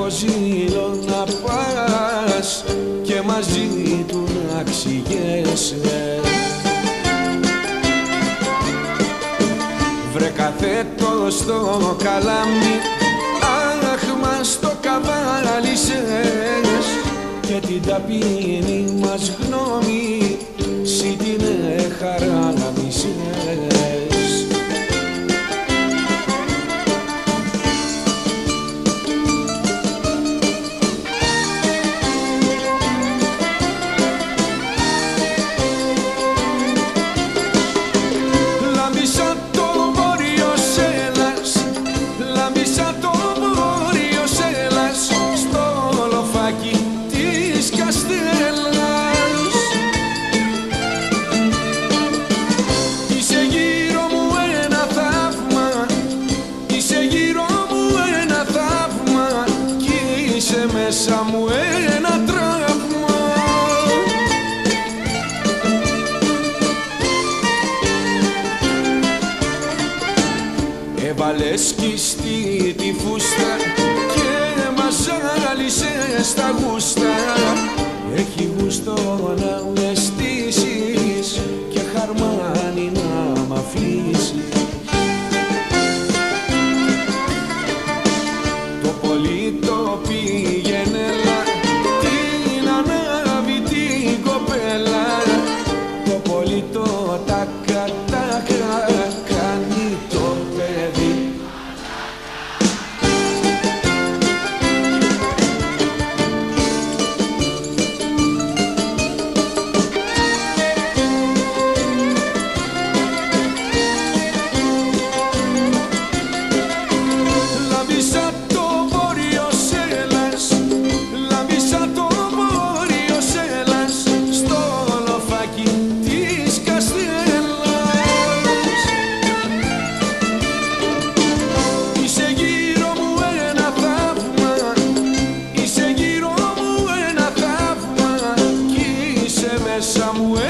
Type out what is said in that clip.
το ζήλο να πας και μαζί του να ξηγέσαι. Βρε καθέτο στο καλάμι, αχ μας το καβάλισες και την ταπεινή μας γνώμη συ την χαράλαμισες. Μέσα μου ένα τραύμα. Έβαλες σκιστή τη φούστα και μας ζάλισες στα γούστα. Έχει γούστο να με στήσεις και χαρμάνι να μ' αφήσεις. Το πολύ το πήγαινε την ανάβει την κοπέλα. Το πολύ το τάκα κάνει το παιδί. Somewhere